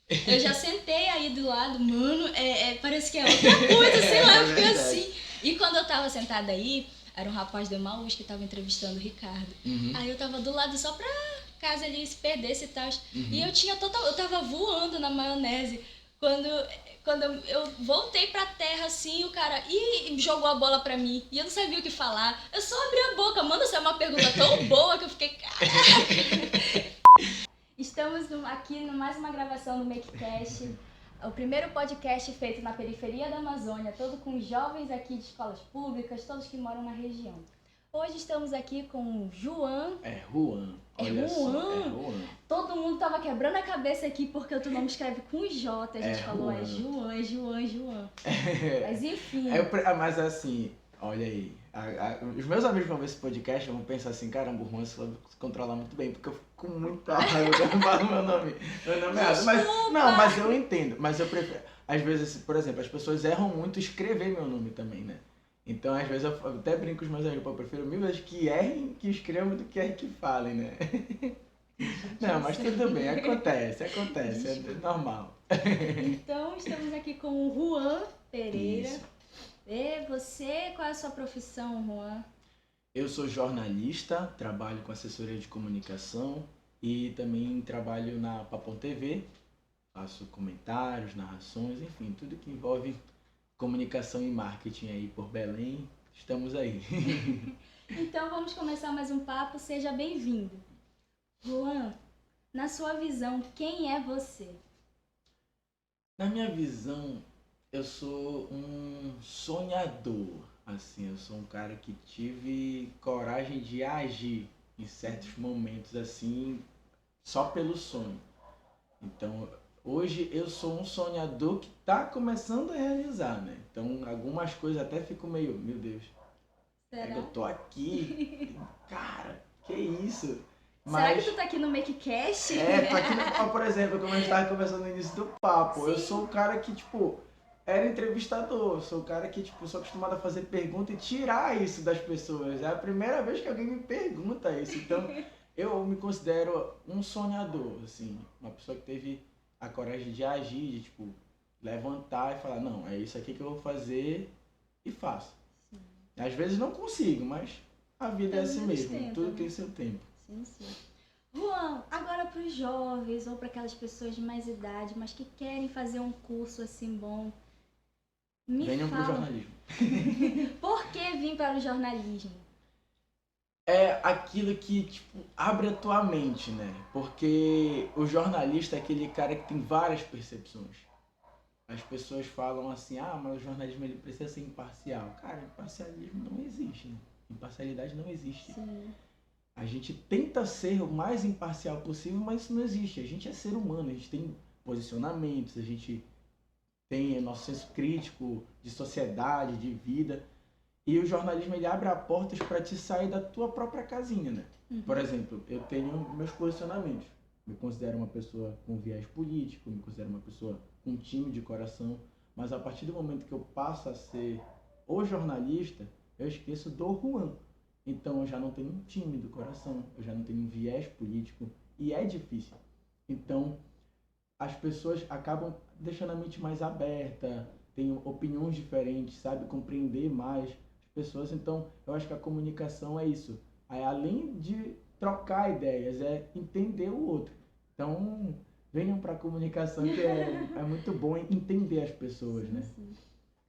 Eu já sentei aí do lado, mano, parece que é outra coisa, sei lá, eu fiquei assim. E quando eu tava sentada aí, era um rapaz de Emaús que tava entrevistando o Ricardo. Aí eu tava do lado só pra caso ele se perdesse e tal. E eu tava voando na maionese. Quando eu voltei pra terra assim, o cara jogou a bola pra mim. E eu não sabia o que falar. Eu só abri a boca, mano, essa é uma pergunta tão boa que eu fiquei, caraca. Estamos aqui no mais uma gravação do MakeCast, o primeiro podcast feito na periferia da Amazônia, todo com jovens aqui de escolas públicas, todos que moram na região. Hoje estamos aqui com o Juan. É Juan. Olha só, é Juan. Todo mundo tava quebrando a cabeça aqui porque o teu nome escreve com J. A gente falou, Juan. É Juan. Mas enfim. Mas assim, olha aí. Os meus amigos vão ver esse podcast vão pensar assim, caramba, o Juan se controla muito bem, porque eu fico com muita raiva quando eu falo meu nome errado. Mas eu entendo. Mas eu prefiro. Às vezes, por exemplo, as pessoas erram muito escrever meu nome também, né? Então, às vezes, eu até brinco com os meus amigos, eu prefiro mil vezes que errem, que escrevam, do que errem que falem, né? Não, mas tudo bem, acontece, é normal. Então, estamos aqui com o Juan Pereira. Isso. E você, qual é a sua profissão, Juan? Eu sou jornalista, trabalho com assessoria de comunicação e também trabalho na Papão TV, faço comentários, narrações, enfim, tudo que envolve comunicação e marketing aí por Belém, estamos aí. Então vamos começar mais um papo, seja bem-vindo. Juan, na sua visão, quem é você? Na minha visão, eu sou um sonhador, assim, eu sou um cara que tive coragem de agir em certos momentos, assim, só pelo sonho. Então, hoje eu sou um sonhador que está começando a realizar, né? Então, algumas coisas até fico meio, meu Deus, será que eu tô aqui? Cara, que isso? Será que tu tá aqui no MakeCast? Tô aqui no, por exemplo, como a gente tava conversando no início do papo, sim. Eu sou um cara que, tipo, era entrevistador, sou um cara que, tipo, sou acostumado a fazer pergunta e tirar isso das pessoas. É a primeira vez que alguém me pergunta isso, então eu me considero um sonhador, assim, uma pessoa que teve a coragem de agir, de, tipo, levantar e falar, não, é isso aqui que eu vou fazer e faço. Sim. Às vezes não consigo, mas a vida é assim mesmo, tudo tem seu tempo. Sim. Juan, agora para os jovens ou para aquelas pessoas de mais idade, mas que querem fazer um curso assim bom, venham para o jornalismo. Por que vir para o jornalismo? É aquilo que, tipo, abre a tua mente, né? Porque o jornalista é aquele cara que tem várias percepções. As pessoas falam assim, mas o jornalismo ele precisa ser imparcial. Cara, imparcialismo não existe, né? Imparcialidade não existe. Sim. A gente tenta ser o mais imparcial possível, mas isso não existe. A gente é ser humano, a gente tem posicionamentos, a gente tem nosso senso crítico de sociedade, de vida. E o jornalismo ele abre as portas para te sair da tua própria casinha, né? Uhum. Por exemplo, eu tenho meus posicionamentos. Me considero uma pessoa com viés político, me considero uma pessoa com um time de coração, mas a partir do momento que eu passo a ser o jornalista, eu esqueço do Juan. Então eu já não tenho um time do coração, eu já não tenho um viés político e é difícil. Então as pessoas acabam deixando a mente mais aberta, têm opiniões diferentes, sabe? Compreender mais as pessoas. Então eu acho que a comunicação é isso. Além de trocar ideias, é entender o outro. Então venham para a comunicação que é muito bom entender as pessoas, né? Sim.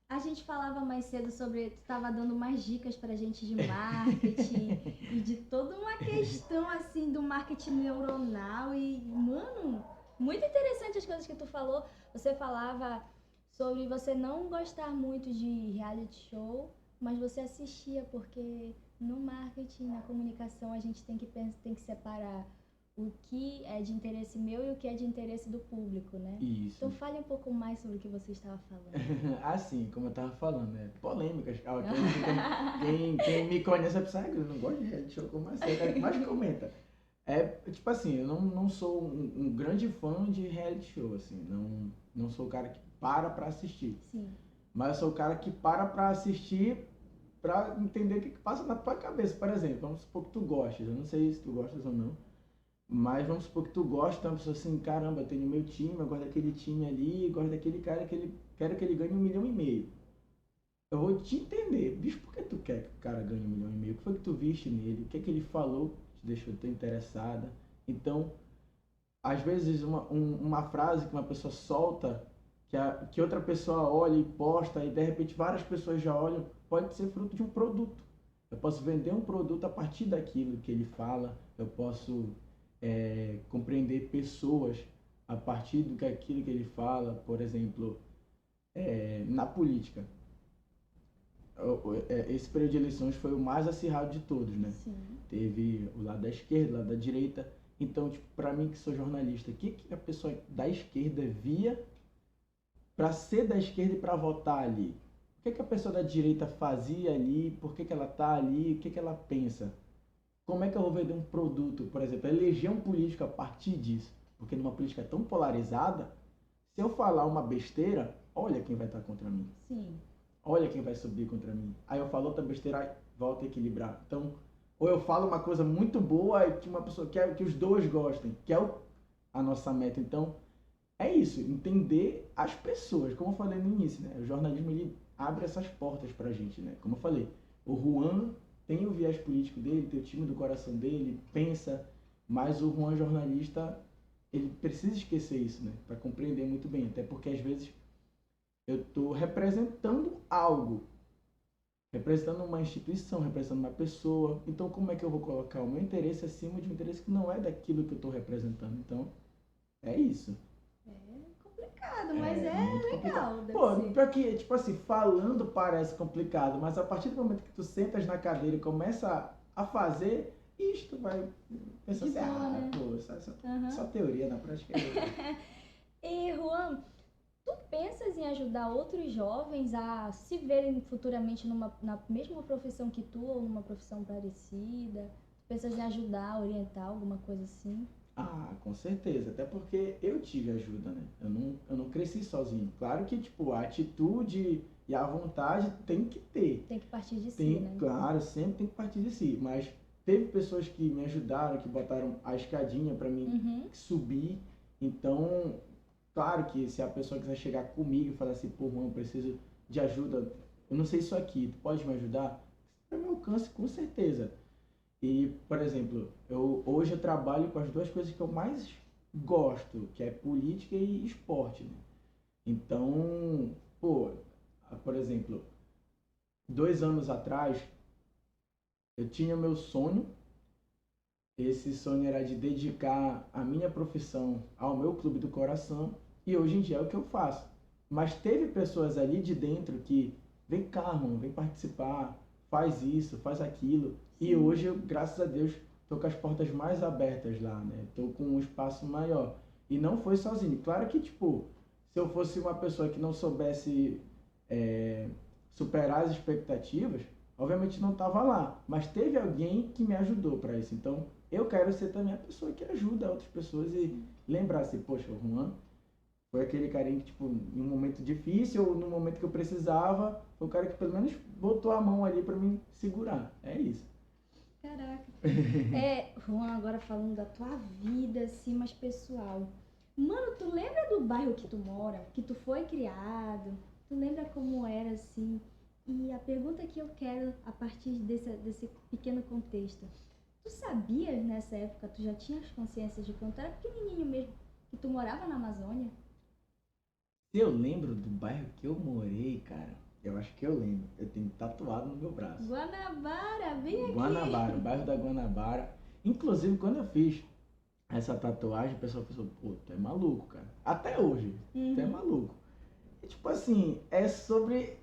A gente falava mais cedo sobre, tu estava dando mais dicas pra gente de marketing e de toda uma questão assim do marketing neuronal e, mano, muito interessante as coisas que tu falou. Você falava sobre você não gostar muito de reality show, mas você assistia porque no marketing, na comunicação, a gente tem que separar o que é de interesse meu e o que é de interesse do público, né? Isso. Então fale um pouco mais sobre o que você estava falando. Assim, como eu estava falando, né? Polêmicas. Quem me conhece vai pensar, eu não gosto de reality show, como assim? Mas comenta. Tipo assim, eu não sou um grande fã de reality show, assim. Não sou o cara que para pra assistir. Sim. Mas eu sou o cara que para pra assistir pra entender o que passa na tua cabeça. Por exemplo, vamos supor que tu gostes. Eu não sei se tu gostas ou não. Mas vamos supor que tu gosta, uma pessoa assim, caramba, eu tenho meu time, eu gosto daquele time ali, gosto daquele cara quero que ele ganhe 1,5 milhão. Eu vou te entender, bicho, por que tu quer que o cara ganhe 1,5 milhão? O que foi que tu viste nele? O que é que ele falou que te deixou tão interessada? Então, às vezes uma frase que uma pessoa solta, que outra pessoa olha e posta, e de repente várias pessoas já olham, pode ser fruto de um produto. Eu posso vender um produto a partir daquilo que ele fala, eu posso compreender pessoas a partir do que aquilo que ele fala, por exemplo, na política. Esse período de eleições foi o mais acirrado de todos, né? Sim. Teve o lado da esquerda, o lado da direita. Então, tipo, para mim que sou jornalista, o que a pessoa da esquerda via para ser da esquerda e para votar ali? O que a pessoa da direita fazia ali? Por que ela tá ali? O que ela pensa? Como é que eu vou vender um produto, por exemplo, eleger um político a partir disso? Porque numa política tão polarizada, se eu falar uma besteira, olha quem vai estar contra mim. Sim. Olha quem vai subir contra mim. Aí eu falo outra besteira, aí volta a equilibrar. Então, ou eu falo uma coisa muito boa e que uma pessoa quer que os dois gostem, que é a nossa meta. Então, é isso, entender as pessoas. Como eu falei no início, né? O jornalismo ele abre essas portas pra gente, né? Como eu falei, o Juan tem o viés político dele, tem o time do coração dele, pensa, mas o Juan jornalista, ele precisa esquecer isso, né? Para compreender muito bem, até porque às vezes eu estou representando algo, representando uma instituição, representando uma pessoa. Então, como é que eu vou colocar o meu interesse acima de um interesse que não é daquilo que eu estou representando? Então, é isso. É complicado, mas é legal. Pô, pior que, tipo assim, falando parece complicado, mas a partir do momento que tu sentas na cadeira e começa a fazer, isto vai pensar assim, né? pô, só teoria, na prática é outra. E, Juan, tu pensas em ajudar outros jovens a se verem futuramente na mesma profissão que tu ou numa profissão parecida? Tu pensas em ajudar, orientar, alguma coisa assim? Ah, com certeza. Até porque eu tive ajuda, né? Eu não cresci sozinho. Claro que, tipo, a atitude e a vontade tem que ter. Tem que partir de si, né? Claro, sempre tem que partir de si. Mas teve pessoas que me ajudaram, que botaram a escadinha para mim subir. Então, claro que se a pessoa quiser chegar comigo e falar assim, pô, mano, eu preciso de ajuda, eu não sei isso aqui, tu pode me ajudar? Para meu alcance, com certeza. E, por exemplo, hoje eu trabalho com as duas coisas que eu mais gosto, que é política e esporte, né? Então, pô, por exemplo, 2 anos atrás, eu tinha meu sonho. Esse sonho era de dedicar a minha profissão ao meu clube do coração e hoje em dia é o que eu faço. Mas teve pessoas ali de dentro que, vem cá, mano, vem participar, faz isso, faz aquilo. E hoje, eu, graças a Deus, tô com as portas mais abertas lá, né? Tô com um espaço maior. E não foi sozinho. Claro que, tipo, se eu fosse uma pessoa que não soubesse superar as expectativas, obviamente não tava lá. Mas teve alguém que me ajudou para isso. Então, eu quero ser também a pessoa que ajuda outras pessoas e lembrar assim, poxa, o Juan foi aquele carinha que, tipo, em um momento difícil ou no momento que eu precisava, foi o cara que pelo menos botou a mão ali para me segurar. É isso. Caraca. Juan, agora falando da tua vida, assim, mais pessoal. Mano, tu lembra do bairro que tu mora? Que tu foi criado? Tu lembra como era, assim? E a pergunta que eu quero, a partir desse pequeno contexto. Tu sabias nessa época, tu já tinhas consciência de quando tu era pequenininho mesmo, que tu morava na Amazônia? Se eu lembro do bairro que eu morei, cara, eu acho que eu lembro. Eu tenho tatuado no meu braço. Guanabara, bem aqui. Guanabara, o bairro da Guanabara. Inclusive, quando eu fiz essa tatuagem, o pessoal pensou, pô, tu é maluco, cara. Até hoje, tu é maluco. E, tipo assim, é sobre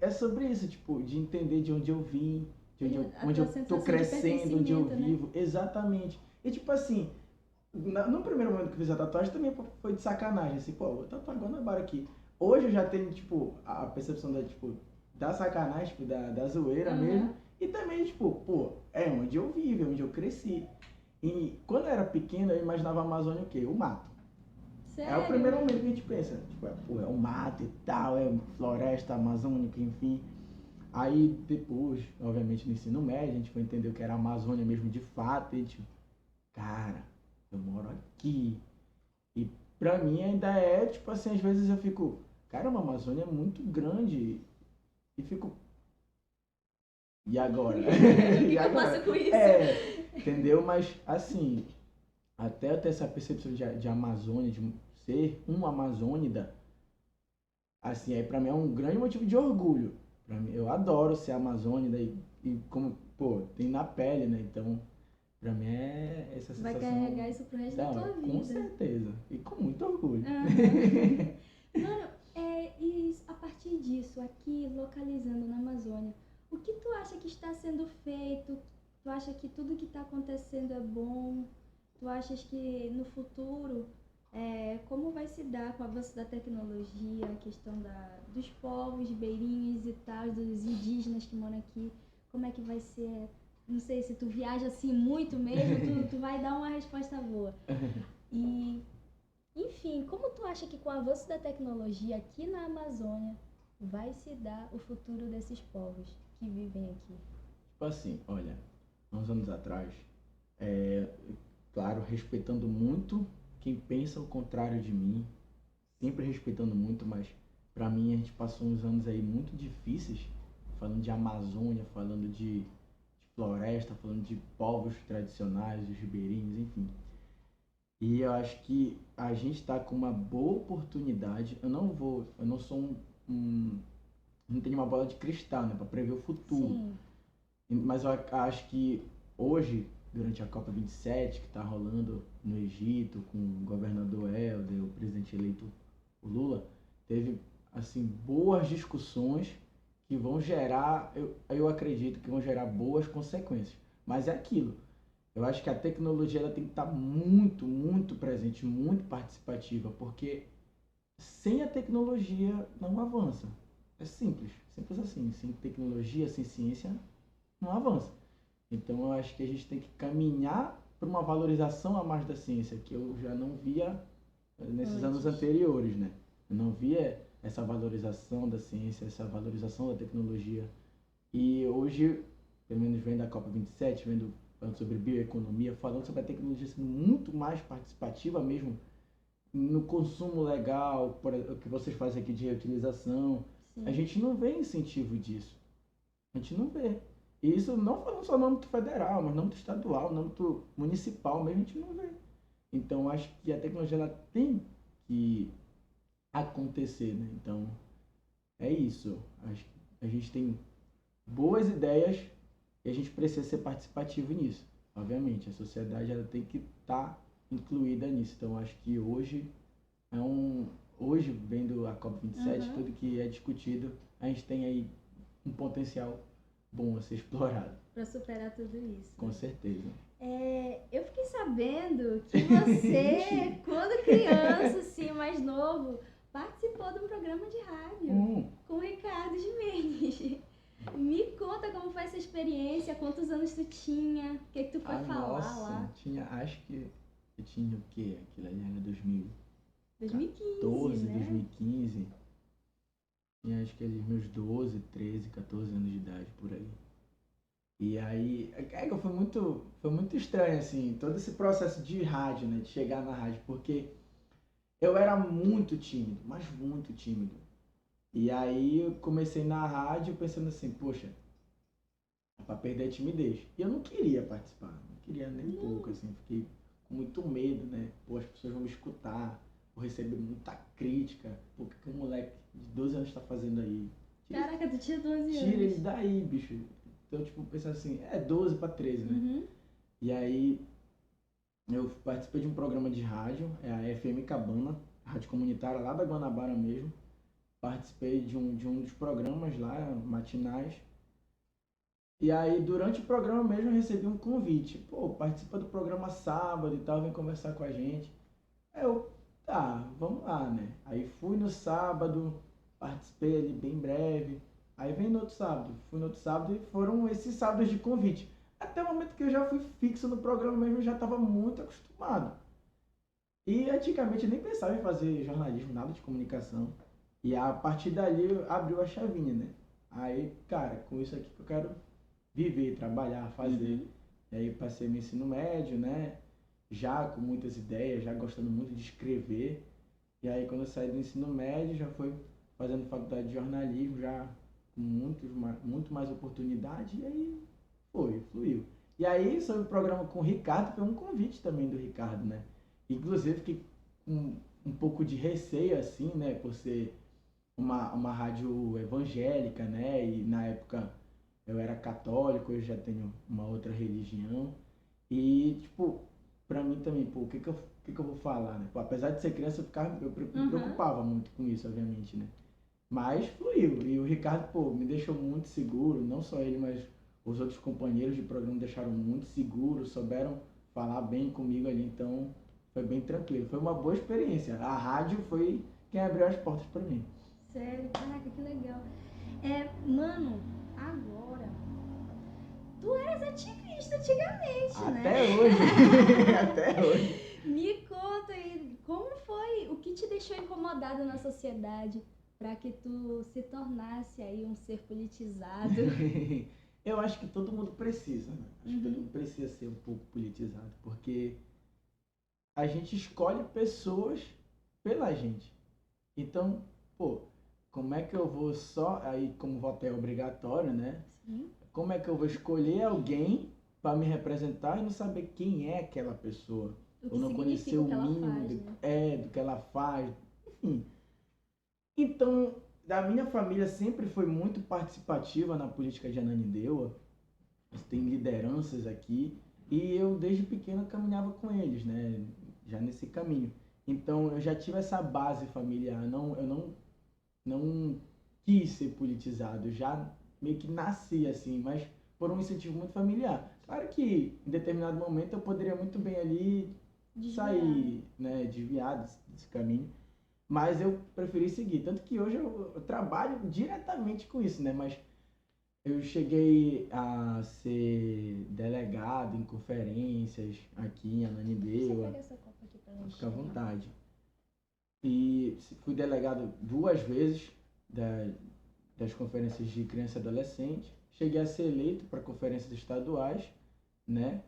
isso, tipo, de entender de onde eu vim, de onde eu tô crescendo, onde eu vivo. Né? Exatamente. E, tipo assim, no primeiro momento que eu fiz a tatuagem, também foi de sacanagem, assim, pô, vou tatuar Guanabara aqui. Hoje eu já tenho, tipo, a percepção da sacanagem, tipo, da zoeira mesmo. E também, tipo, pô, é onde eu vivo, é onde eu cresci. E quando eu era pequeno, eu imaginava a Amazônia o quê? O mato. Sério? É o primeiro momento que a gente pensa, tipo, é o mato e tal, é floresta amazônica, enfim. Aí depois, obviamente no ensino médio, a gente foi entender o que era a Amazônia mesmo de fato, e tipo, cara, eu moro aqui. E pra mim ainda é, tipo assim, às vezes eu fico, caramba, a Amazônia é muito grande. E fico, e agora? O que E que eu agora? faço com isso? Entendeu? Mas, assim, até eu ter essa percepção de Amazônia, de ser um amazônida, assim, aí pra mim é um grande motivo de orgulho. Pra mim, eu adoro ser amazônida e como, pô, tem na pele, né? Então, pra mim é essa Vai sensação. carregar isso pro resto da tua vida. Com certeza. E com muito orgulho. Uhum. Mano, e a partir disso, aqui localizando na Amazônia, o que tu acha que está sendo feito? Tu acha que tudo que está acontecendo é bom? Tu achas que no futuro, como vai se dar com o avanço da tecnologia, a questão dos povos ribeirinhos e tal, dos indígenas que moram aqui, como é que vai ser? Não sei, se tu viaja assim muito mesmo, tu vai dar uma resposta boa. E, enfim, como tu acha que com o avanço da tecnologia aqui na Amazônia vai se dar o futuro desses povos que vivem aqui? Tipo assim, olha, uns anos atrás, claro, respeitando muito quem pensa o contrário de mim, sempre respeitando muito, mas pra mim a gente passou uns anos aí muito difíceis, falando de Amazônia, falando de floresta, falando de povos tradicionais, os ribeirinhos, enfim. E eu acho que a gente está com uma boa oportunidade. Eu não sou não tenho uma bola de cristal, né, para prever o futuro. Sim. Mas eu acho que hoje, durante a Copa 27, que está rolando no Egito, com o governador Helder, o presidente eleito o Lula, teve assim boas discussões que vão gerar, eu acredito que vão gerar boas consequências. Mas é aquilo. Eu acho que a tecnologia ela tem que estar muito, muito presente, muito participativa, porque sem a tecnologia não avança. É simples, simples assim. Sem tecnologia, sem ciência, não avança. Então eu acho que a gente tem que caminhar para uma valorização a mais da ciência, que eu já não via nesses anos anteriores, né? Eu não via essa valorização da ciência, essa valorização da tecnologia. E hoje, pelo menos vendo a Copa 27, falando sobre bioeconomia, falando sobre a tecnologia sendo muito mais participativa mesmo no consumo legal, o que vocês fazem aqui de reutilização. Sim. A gente não vê incentivo disso. A gente não vê. E isso não falando só no âmbito federal, mas no âmbito estadual, no âmbito municipal mesmo, a gente não vê. Então, acho que a tecnologia ela tem que acontecer, né? Então, é isso. Acho que a gente tem boas ideias e a gente precisa ser participativo nisso. Obviamente, a sociedade ela tem que estar incluída nisso. Então, acho que hoje hoje, vendo a COP27, tudo que é discutido, a gente tem aí um potencial bom a ser explorado. Para superar tudo isso. Com certeza. Eu fiquei sabendo que você, quando criança, assim, mais novo, participou de um programa de rádio com o Ricardo Gimenez. Me conta como foi essa experiência, quantos anos tu tinha, o que tu foi falar lá? Acho que eu tinha o quê? Aquilo ali era 2015, né? 2015. Tinha acho que meus 12, 13, 14 anos de idade, por aí. E aí, foi muito estranho, assim, todo esse processo de rádio, né, de chegar na rádio, porque eu era muito tímido, mas muito tímido. E aí eu comecei na rádio pensando assim, poxa, é pra perder a timidez. E eu não queria participar, não queria nem pouco, assim, fiquei com muito medo, né, pô, as pessoas vão me escutar, vou receber muita crítica, pô, o que um moleque de 12 anos tá fazendo aí? Caraca, tu tinha 12 anos. Tira ele daí, bicho. Então, tipo, pensar assim, 12 para 13, né? E aí, eu participei de um programa de rádio, a FM Cabana, rádio comunitária lá da Guanabara mesmo. Participei de um dos programas lá, matinais. E aí, durante o programa mesmo, eu recebi um convite. Pô, participa do programa sábado e tal, vem conversar com a gente. Aí tá, vamos lá, né? Aí fui no sábado, participei ali bem breve. Aí fui no outro sábado e foram esses sábados de convite. Até o momento que eu já fui fixo no programa mesmo, eu já estava muito acostumado. E antigamente eu nem pensava em fazer jornalismo, nada de comunicação. E a partir dali abriu a chavinha, né? Aí, cara, com isso aqui que eu quero viver, trabalhar, fazer. E aí passei meu ensino médio, né? já com muitas ideias, já gostando muito de escrever. E aí quando eu saí do ensino médio, já foi fazendo faculdade de jornalismo, já com muito mais oportunidade, e aí fluiu. E aí, sobre o programa com o Ricardo, foi um convite também do Ricardo, né? Inclusive, fiquei com um pouco de receio, assim, né? Por ser uma rádio evangélica, né? E na época eu era católico, eu já tenho uma outra religião. E, tipo, pra mim também, pô, o que que eu vou falar, né? Pô, apesar de ser criança, me preocupava muito com isso, obviamente, né? Mas fluiu. E o Ricardo, pô, me deixou muito seguro, não só ele, mas os outros companheiros de programa me deixaram muito seguro, souberam falar bem comigo ali, então foi bem tranquilo. Foi uma boa experiência. A rádio foi quem abriu as portas pra mim. Sério, caraca, que legal. Mano, agora, tu eras ativista antigamente, né? Até hoje. Até hoje. Me conta aí, como foi, o que te deixou incomodado na sociedade para que tu se tornasse aí um ser politizado? Eu acho que todo mundo precisa, né? Acho que todo mundo precisa ser um pouco politizado, porque a gente escolhe pessoas pela gente. Então, pô, como é que eu vou só, aí como voto é obrigatório, né? Sim. Como é que eu vou escolher alguém para me representar e não saber quem é aquela pessoa? O que Ou não conhecer significa o o que ela mínimo faz, do, né? do que ela faz, enfim. Então, a minha família sempre foi muito participativa na política de Ananindeua. Tem lideranças aqui e eu desde pequeno caminhava com eles, né? Já nesse caminho. Então eu já tive essa base familiar. Eu não quis ser politizado. Eu já meio que nasci assim, mas por um incentivo muito familiar. Claro que em determinado momento eu poderia muito bem ali sair, né, desviar desse caminho. Mas eu preferi seguir. Tanto que hoje eu trabalho diretamente com isso, né? Mas eu cheguei a ser delegado em conferências aqui em Você Ananindeua. pega essa copa aqui pra gente. Fica à vontade. E fui delegado 2 vezes das conferências de criança e adolescente. Cheguei a ser eleito para conferências estaduais, né?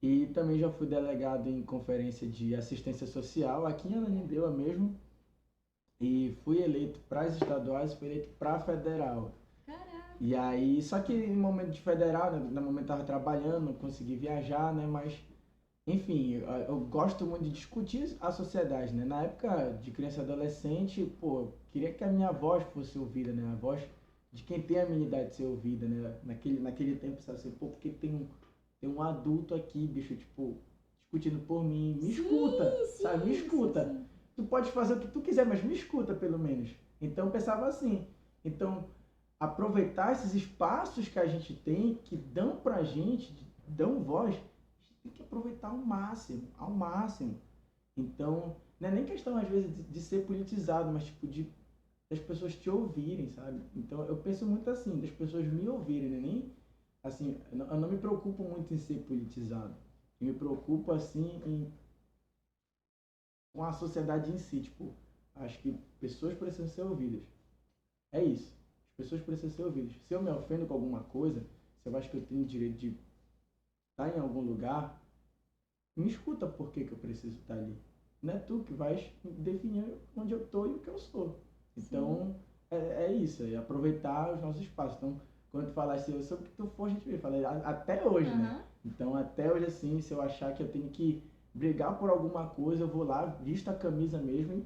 E também já fui delegado em conferência de assistência social aqui em Ananindeua mesmo. E fui eleito para as estaduais, fui eleito para a federal. Caraca. E aí, só que em momento de federal, né, no momento eu estava trabalhando, não consegui viajar, né, mas enfim, eu gosto muito de discutir a sociedade, né? Na época de criança e adolescente, pô, queria que a minha voz fosse ouvida, né? A voz de quem tem a minha idade ser ouvida, né? Naquele tempo, sabe assim, pô, porque tem um adulto aqui, bicho, tipo, discutindo por mim, me escuta, sabe? Me escuta. Sim. Tu pode fazer o que tu quiser, mas me escuta pelo menos. Então eu pensava assim. Então, aproveitar esses espaços que a gente tem, que dão pra gente, dão voz, a gente tem que aproveitar ao máximo, ao máximo. Então, não é nem questão às vezes de ser politizado, mas tipo das pessoas te ouvirem, sabe? Então eu penso muito assim, das pessoas me ouvirem, né? Nem assim, eu não me preocupo muito em ser politizado. Eu me preocupo assim com a sociedade em si, tipo, acho que pessoas precisam ser ouvidas. É isso. As pessoas precisam ser ouvidas. Se eu me ofendo com alguma coisa, se eu acho que eu tenho o direito de estar em algum lugar, me escuta por que eu preciso estar ali. Não é tu que vais definir onde eu estou e o que eu sou. Então, é isso, é aproveitar os nossos espaços. Então, quando tu falar assim, eu sou o que tu for, a gente vê. Falei, até hoje, né? Então, até hoje, assim, se eu achar que eu tenho que brigar por alguma coisa, eu vou lá, visto a camisa mesmo e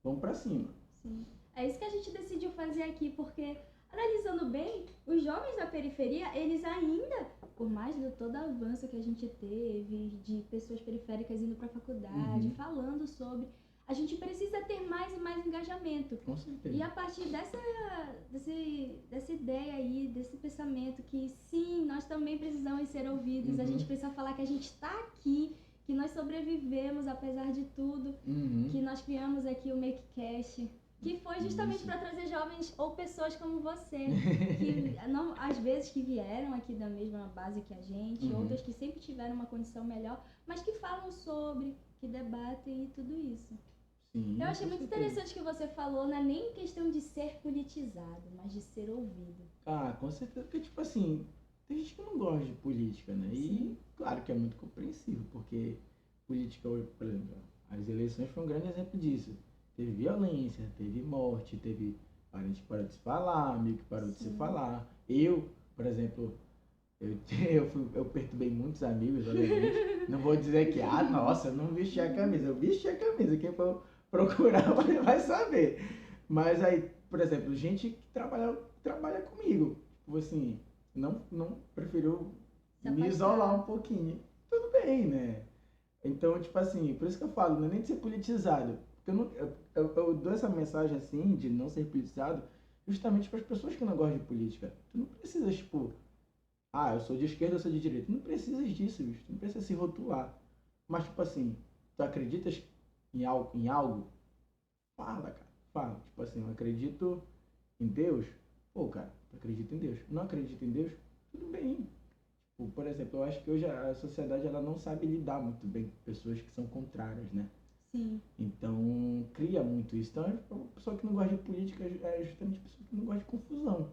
vamos pra cima. Sim. É isso que a gente decidiu fazer aqui, porque, analisando bem, os jovens da periferia, eles ainda, por mais de todo o avanço que a gente teve, de pessoas periféricas indo pra faculdade, falando sobre, a gente precisa ter mais e mais engajamento. Com certeza. E a partir dessa ideia aí, desse pensamento que sim, nós também precisamos ser ouvidos, a gente precisa falar que a gente está aqui, que nós sobrevivemos apesar de tudo, que nós criamos aqui o MakeCast, que foi justamente para trazer jovens ou pessoas como você, que não, às vezes que vieram aqui da mesma base que a gente, outras que sempre tiveram uma condição melhor, mas que falam sobre, que debatem e tudo isso. Sim, eu achei muito interessante que você falou, não é nem questão de ser politizado, mas de ser ouvido. Ah, com certeza, porque tipo assim, tem gente que não gosta de política, né? E claro que é muito compreensível, porque política hoje, por exemplo, as eleições foi um grande exemplo disso. Teve violência, teve morte, teve parente que parou de se falar, amigo que parou de se falar. Eu, por exemplo, eu perturbei muitos amigos, obviamente. Não vou dizer que, nossa, eu não vesti a camisa. Eu vesti a camisa. Quem for procurar vai saber. Mas aí, por exemplo, gente que trabalha comigo. Tipo assim, não preferiu me isolar um pouquinho. Tudo bem, né? Então, tipo assim, por isso que eu falo, não é nem de ser politizado. Porque eu dou essa mensagem assim, de não ser politizado, justamente para as pessoas que não gostam de política. Tu não precisa, tipo, eu sou de esquerda, eu sou de direita. Não precisas disso, bicho. Tu não precisa se rotular. Mas, tipo assim, tu acreditas em algo? Fala, cara. Fala. Tipo assim, eu acredito em Deus. Pô, cara, tu acredita em Deus. Não acredita em Deus? Tudo bem. Tipo, por exemplo, eu acho que hoje a sociedade ela não sabe lidar muito bem com pessoas que são contrárias, né? Sim. Então, cria muito isso. Então, a pessoa que não gosta de política é justamente a pessoa que não gosta de confusão.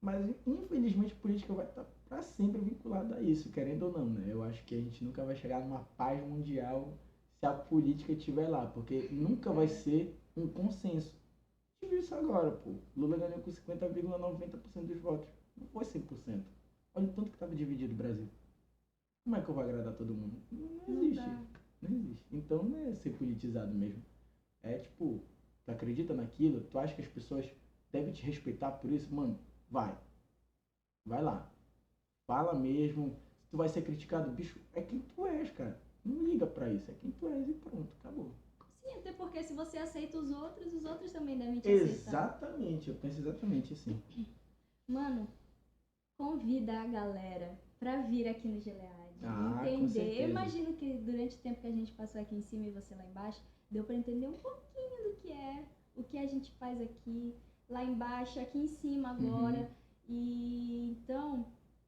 Mas, infelizmente, a política vai estar para sempre vinculada a isso, querendo ou não, né? Eu acho que a gente nunca vai chegar numa paz mundial se a política estiver lá, porque nunca vai ser um consenso. A gente viu isso agora, pô. Lula ganhou com 50,90% dos votos. Não foi 100%. Olha o tanto que estava dividido o Brasil. Como é que eu vou agradar todo mundo? Não existe. Não existe. Então, não é ser politizado mesmo. É tipo, tu acredita naquilo? Tu acha que as pessoas devem te respeitar por isso? Mano, vai lá, fala mesmo. Se tu vai ser criticado, bicho, é quem tu és, cara. Não liga pra isso, é quem tu és e pronto, acabou. Sim, até porque se você aceita os outros também devem te aceitar. Exatamente, eu penso exatamente assim. Mano, convida a galera pra vir aqui no Gilead, entender. Eu imagino que durante o tempo que a gente passou aqui em cima e você lá embaixo, deu pra entender um pouquinho do que é, o que a gente faz aqui, lá embaixo, aqui em cima agora. E então,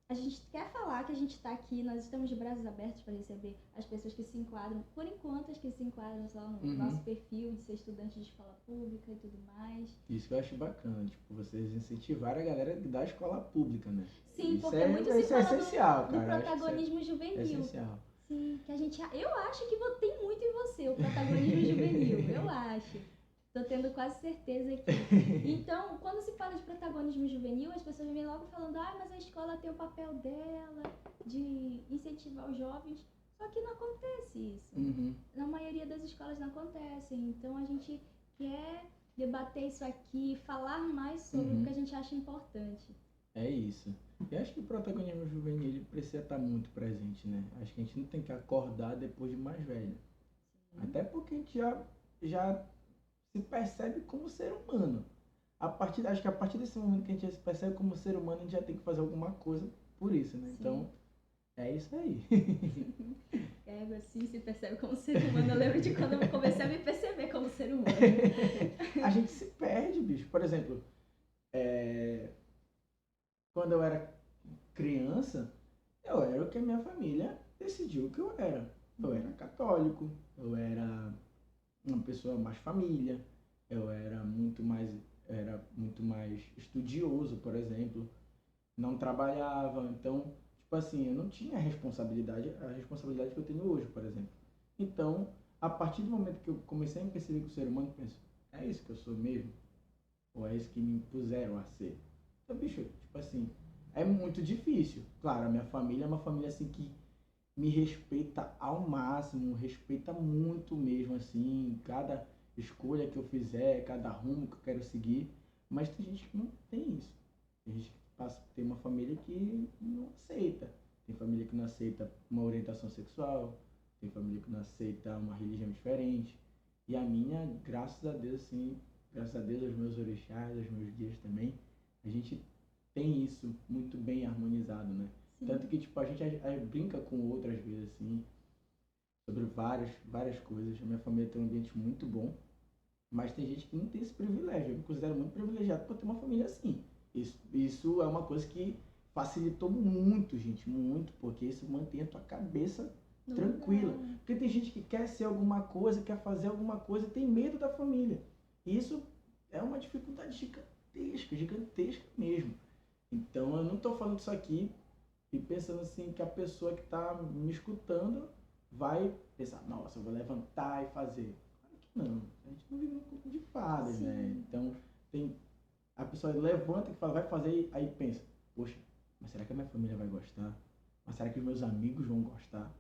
a gente quer falar que a gente está aqui, nós estamos de braços abertos para receber as pessoas que se enquadram, por enquanto as que se enquadram só no nosso perfil de ser estudante de escola pública e tudo mais. Isso que eu acho bacana, tipo, vocês incentivarem a galera da escola pública, né? Sim, isso porque muito se fala essencial, do protagonismo juvenil. É essencial. Sim, que eu acho que tem muito em você o protagonismo juvenil, eu acho. Tô tendo quase certeza aqui. Então, quando se fala de protagonismo juvenil, as pessoas vêm logo falando, mas a escola tem o papel dela de incentivar os jovens. Só que não acontece isso. Na maioria das escolas não acontece. Então, a gente quer debater isso aqui, falar mais sobre o que a gente acha importante. É isso. Eu acho que o protagonismo juvenil ele precisa estar muito presente, né? Acho que a gente não tem que acordar depois de mais velho. Até porque a gente já se percebe como ser humano. Acho que a partir desse momento que a gente se percebe como ser humano, a gente já tem que fazer alguma coisa por isso, né? Sim. Então, é isso aí. Assim se percebe como ser humano. Eu lembro de quando eu comecei a me perceber como ser humano. A gente se perde, bicho. Por exemplo, quando eu era criança, eu era o que a minha família decidiu que eu era. Eu era católico, eu era uma pessoa mais família, eu era muito mais estudioso, por exemplo, não trabalhava, então, tipo assim, eu não tinha a responsabilidade que eu tenho hoje, por exemplo. Então, a partir do momento que eu comecei a me perceber que o ser humano, penso, é isso que eu sou mesmo? Ou é isso que me impuseram a ser? Então, bicho, tipo assim, é muito difícil. Claro, a minha família é uma família assim que me respeita ao máximo, respeita muito mesmo, assim, cada escolha que eu fizer, cada rumo que eu quero seguir, mas tem gente que não tem isso. Tem gente que tem uma família que não aceita. Tem família que não aceita uma orientação sexual, tem família que não aceita uma religião diferente. E a minha, graças a Deus, assim, graças a Deus, aos meus orixás, aos meus guias também, a gente tem isso muito bem harmonizado, né? Tanto que, tipo, a gente brinca com outras vezes, assim, sobre várias coisas. A minha família tem um ambiente muito bom, mas tem gente que não tem esse privilégio. Eu me considero muito privilegiado por ter uma família assim. Isso é uma coisa que facilitou muito, gente, muito, porque isso mantém a tua cabeça tranquila. Porque tem gente que quer ser alguma coisa, quer fazer alguma coisa, tem medo da família. E isso é uma dificuldade gigantesca mesmo. Então, eu não estou falando isso aqui e pensando assim que a pessoa que está me escutando vai pensar, nossa, eu vou levantar e fazer. Claro que não. A gente não vive num conto de fadas, Sim. né? Então, a pessoa levanta e fala, vai fazer, aí pensa, poxa, mas será que a minha família vai gostar? Mas será que os meus amigos vão gostar?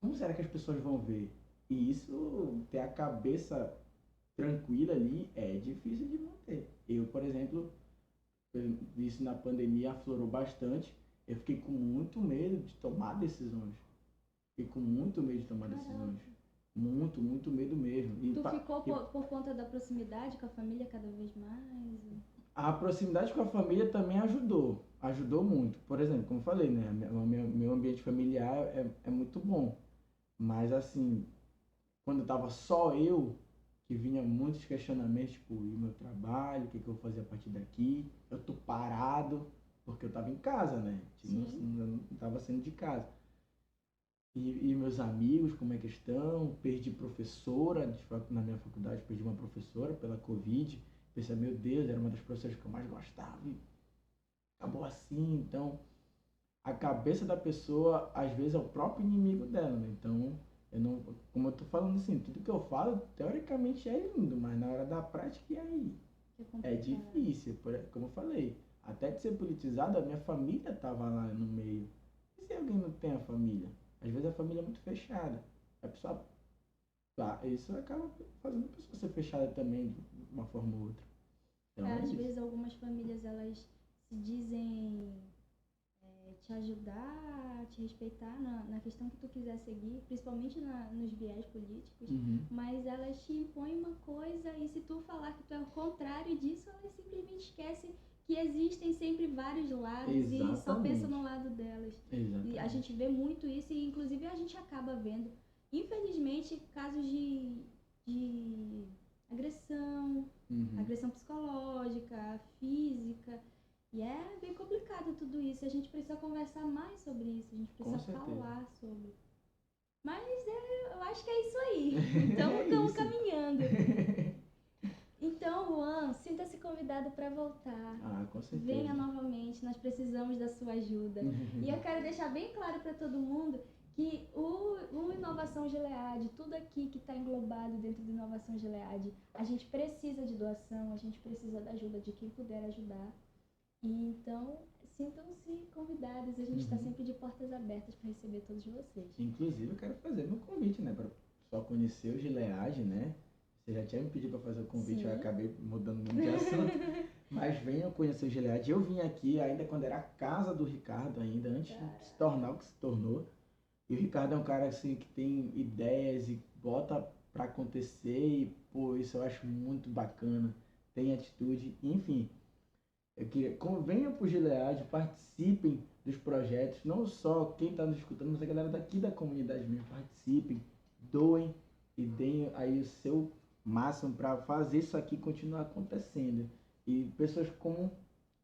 Como será que as pessoas vão ver? E isso, ter a cabeça tranquila ali, é difícil de manter. Eu, por exemplo, isso na pandemia aflorou bastante. Eu fiquei com muito medo de tomar decisões. Fiquei com muito medo de tomar decisões. Muito, muito medo mesmo. E tu ficou por conta da proximidade com a família cada vez mais? a proximidade com a família também ajudou muito. Por exemplo, como eu falei, né, meu ambiente familiar é muito bom. Mas assim, quando tava só eu, que vinha muitos questionamentos, tipo, e o meu trabalho, o que eu vou fazer a partir daqui? Eu tô parado, porque eu tava em casa, né? Não tava saindo de casa. E meus amigos, como é que estão? Perdi professora, na minha faculdade, perdi uma professora pela Covid. Pensei, meu Deus, era uma das professoras que eu mais gostava e acabou assim. Então, a cabeça da pessoa, às vezes, é o próprio inimigo dela, né? Então, eu não, como eu tô falando assim, tudo que eu falo, teoricamente é lindo, mas na hora da prática, e aí? É difícil, como eu falei. Até de ser politizado, a minha família tava lá no meio. E se alguém não tem a família? Às vezes a família é muito fechada. A pessoa, isso acaba fazendo a pessoa ser fechada também, de uma forma ou outra. Então, às vezes algumas famílias, elas se dizem te ajudar, te respeitar na questão que tu quiser seguir, principalmente nos viés políticos, mas elas te impõem uma coisa e se tu falar que tu é o contrário disso, elas simplesmente esquecem que existem sempre vários lados. Exatamente. E só pensam no lado delas. Exatamente. E a gente vê muito isso e inclusive a gente acaba vendo, infelizmente, casos de agressão, agressão psicológica, física. E é bem complicado tudo isso. A gente precisa conversar mais sobre isso. A gente precisa falar sobre. Mas eu acho que é isso aí. Então estamos caminhando. Então, Juan, sinta-se convidado para voltar. Com certeza. Venha novamente. Nós precisamos da sua ajuda. E eu quero deixar bem claro para todo mundo que o Inovação Gilead, tudo aqui que está englobado dentro do Inovação Gilead, a gente precisa de doação, a gente precisa da ajuda de quem puder ajudar. E então, sintam-se convidados, a gente está sempre de portas abertas para receber todos vocês. Inclusive, eu quero fazer meu convite, né, para só conhecer o Gilead, né? Você já tinha me pedido para fazer o convite, eu acabei mudando muito de assunto. Mas venham conhecer o Gilead. Eu vim aqui ainda quando era a casa do Ricardo, ainda antes de se tornar o que se tornou. E o Ricardo é um cara assim que tem ideias e bota para acontecer e, pô, isso eu acho muito bacana. Tem atitude, enfim. Eu queria, venham para o Gilead, participem dos projetos, não só quem está nos escutando, mas a galera daqui da comunidade mesmo, participem, doem e deem aí o seu máximo para fazer isso aqui continuar acontecendo. E pessoas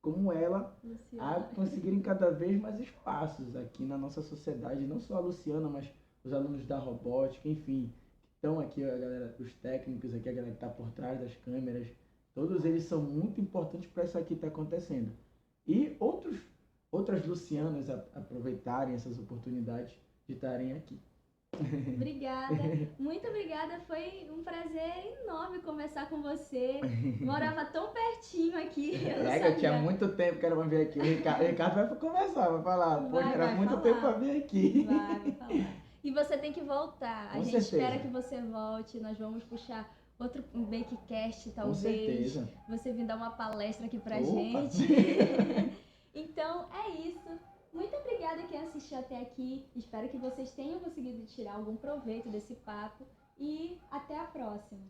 como ela a conseguirem cada vez mais espaços aqui na nossa sociedade, não só a Luciana, mas os alunos da robótica, enfim, estão aqui, a galera, os técnicos aqui, a galera que está por trás das câmeras. Todos eles são muito importantes para isso aqui estar acontecendo. E outras Lucianas aproveitarem essas oportunidades de estarem aqui. Obrigada, muito obrigada. Foi um prazer enorme conversar com você. Morava tão pertinho aqui. Eu tinha muito tempo que era para vir aqui. O Ricardo vai conversar, vai falar. Poxa, era muito tempo para vir aqui. Vai falar. E você tem que voltar. A gente espera que você volte. Nós vamos puxar outro Bakecast, talvez. Com certeza. Você vir dar uma palestra aqui pra gente. Então, é isso. Muito obrigada quem assistiu até aqui. Espero que vocês tenham conseguido tirar algum proveito desse papo. E até a próxima.